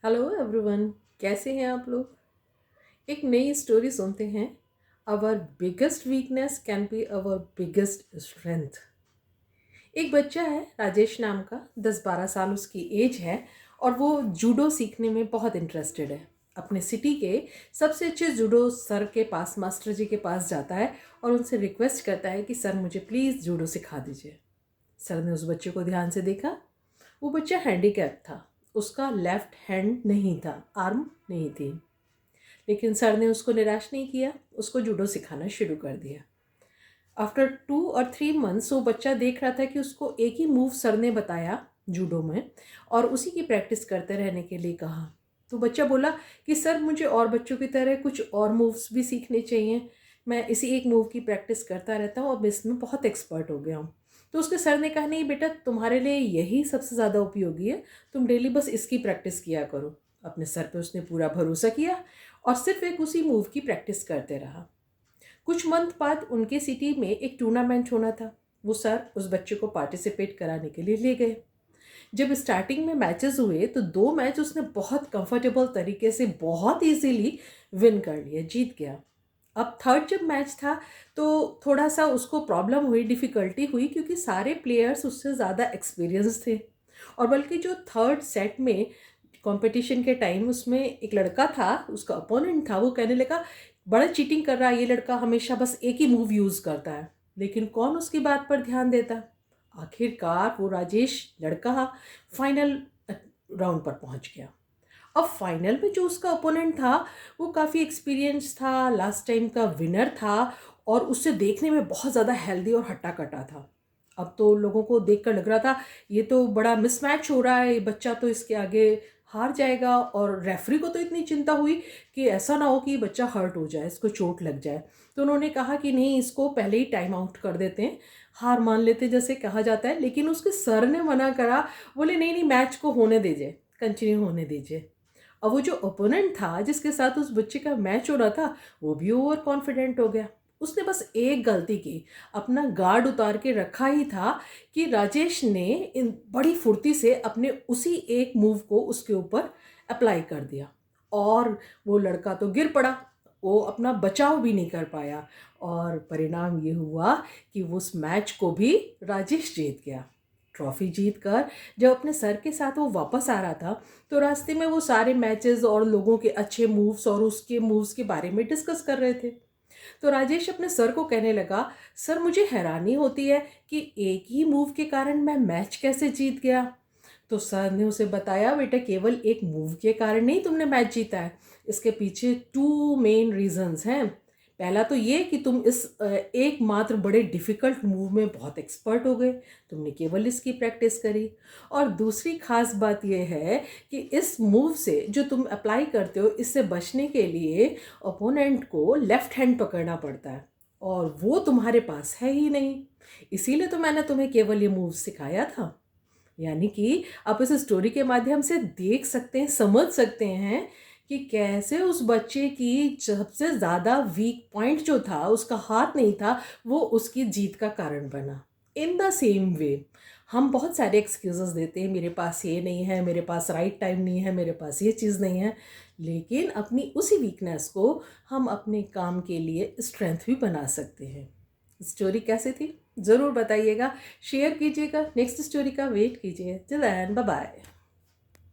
Hello everyone, कैसे हैं आप लोग। एक नई स्टोरी सुनते हैं। Our biggest weakness can be our biggest strength. एक बच्चा है राजेश नाम का, 10-12 साल उसकी एज है और वो जूडो सीखने में बहुत इंटरेस्टेड है। अपने सिटी के सबसे अच्छे जूडो सर के पास, मास्टर जी के पास जाता है और उनसे रिक्वेस्ट करता है कि सर मुझे प्लीज़ जूडो सिखा दीजिए। सर ने उस बच्चे को ध्यान से देखा। वो बच्चा हैंडीकैप था, उसका लेफ्ट हैंड नहीं था, आर्म नहीं थी। लेकिन सर ने उसको निराश नहीं किया, उसको जूडो सिखाना शुरू कर दिया। आफ्टर 2 और 3 मंथ्स वो बच्चा देख रहा था कि उसको एक ही मूव सर ने बताया जूडो में और उसी की प्रैक्टिस करते रहने के लिए कहा। तो बच्चा बोला कि सर मुझे और बच्चों की तरह कुछ और मूव्स भी सीखने चाहिए। मैं इसी एक मूव की प्रैक्टिस करता रहता हूँ, अब इसमें बहुत एक्सपर्ट हो गया हूँ। तो उसके सर ने कहा नहीं बेटा, तुम्हारे लिए यही सबसे ज़्यादा उपयोगी है, तुम डेली बस इसकी प्रैक्टिस किया करो। अपने सर पे उसने पूरा भरोसा किया और सिर्फ एक उसी मूव की प्रैक्टिस करते रहा। कुछ मंथ बाद उनके सिटी में एक टूर्नामेंट होना था। वो सर उस बच्चे को पार्टिसिपेट कराने के लिए ले गए। जब स्टार्टिंग में मैचेस हुए तो 2 मैच उसने बहुत कंफर्टेबल तरीके से, बहुत इजीली विन कर लिया, जीत गया। अब थर्ड जब मैच था तो थोड़ा सा उसको प्रॉब्लम हुई, डिफ़िकल्टी हुई, क्योंकि सारे प्लेयर्स उससे ज़्यादा एक्सपीरियंस थे। और बल्कि जो थर्ड सेट में कंपटीशन के टाइम उसमें एक लड़का था, उसका अपोनेंट था, वो कहने लगा बड़ा चीटिंग कर रहा है ये लड़का, हमेशा बस एक ही मूव यूज़ करता है। लेकिन कौन उसकी बात पर ध्यान देता। आखिरकार वो राजेश लड़का फाइनल राउंड पर पहुंच गया। अब फाइनल में जो उसका ओपोनेंट था वो काफ़ी एक्सपीरियंस था, लास्ट टाइम का विनर था और उससे देखने में बहुत ज़्यादा हेल्दी और हट्टा कट्टा था। अब तो लोगों को देखकर लग रहा था ये तो बड़ा मिसमैच हो रहा है, ये बच्चा तो इसके आगे हार जाएगा। और रेफरी को तो इतनी चिंता हुई कि ऐसा ना हो कि बच्चा हर्ट हो जाए, इसको चोट लग जाए। तो उन्होंने कहा कि नहीं, इसको पहले ही टाइम आउट कर देते हैं, हार मान लेते जैसे कहा जाता है। लेकिन उसके सर ने मना करा, बोले नहीं नहीं, मैच को होने दीजिए, कंटिन्यू होने दीजिए। अब वो जो ओपोनेंट था जिसके साथ उस बच्चे का मैच हो रहा था वो भी ओवर कॉन्फिडेंट हो गया। उसने बस एक गलती की, अपना गार्ड उतार के रखा ही था कि राजेश ने इन बड़ी फुर्ती से अपने उसी एक मूव को उसके ऊपर अप्लाई कर दिया और वो लड़का तो गिर पड़ा। वो अपना बचाव भी नहीं कर पाया और परिणाम ये हुआ कि उस मैच को भी राजेश जीत गया। ट्रॉफी जीत कर जब अपने सर के साथ वो वापस आ रहा था तो रास्ते में वो सारे मैचेस और लोगों के अच्छे मूव्स और उसके मूव्स के बारे में डिस्कस कर रहे थे। तो राजेश अपने सर को कहने लगा, सर मुझे हैरानी होती है कि एक ही मूव के कारण मैं मैच कैसे जीत गया। तो सर ने उसे बताया, बेटा केवल एक मूव के कारण नहीं तुमने मैच जीता है, इसके पीछे 2 मेन रीजंस हैं। पहला तो ये कि तुम इस एकमात्र बड़े डिफ़िकल्ट मूव में बहुत एक्सपर्ट हो गए, तुमने केवल इसकी प्रैक्टिस करी। और दूसरी खास बात यह है कि इस मूव से जो तुम अप्लाई करते हो, इससे बचने के लिए ओपोनेंट को लेफ्ट हैंड पकड़ना पड़ता है और वो तुम्हारे पास है ही नहीं। इसीलिए तो मैंने तुम्हें केवल ये मूव सिखाया था। यानी कि आप इस स्टोरी के माध्यम से देख सकते हैं, समझ सकते हैं कि कैसे उस बच्चे की सबसे ज़्यादा वीक पॉइंट जो था, उसका हाथ नहीं था, वो उसकी जीत का कारण बना। इन द सेम वे हम बहुत सारे एक्सक्यूजेस देते हैं, मेरे पास ये नहीं है, मेरे पास राइट टाइम नहीं है, मेरे पास ये चीज़ नहीं है। लेकिन अपनी उसी वीकनेस को हम अपने काम के लिए स्ट्रेंथ भी बना सकते हैं। स्टोरी कैसी थी ज़रूर बताइएगा, शेयर कीजिएगा, नेक्स्ट स्टोरी का वेट कीजिए। Till then bye bye.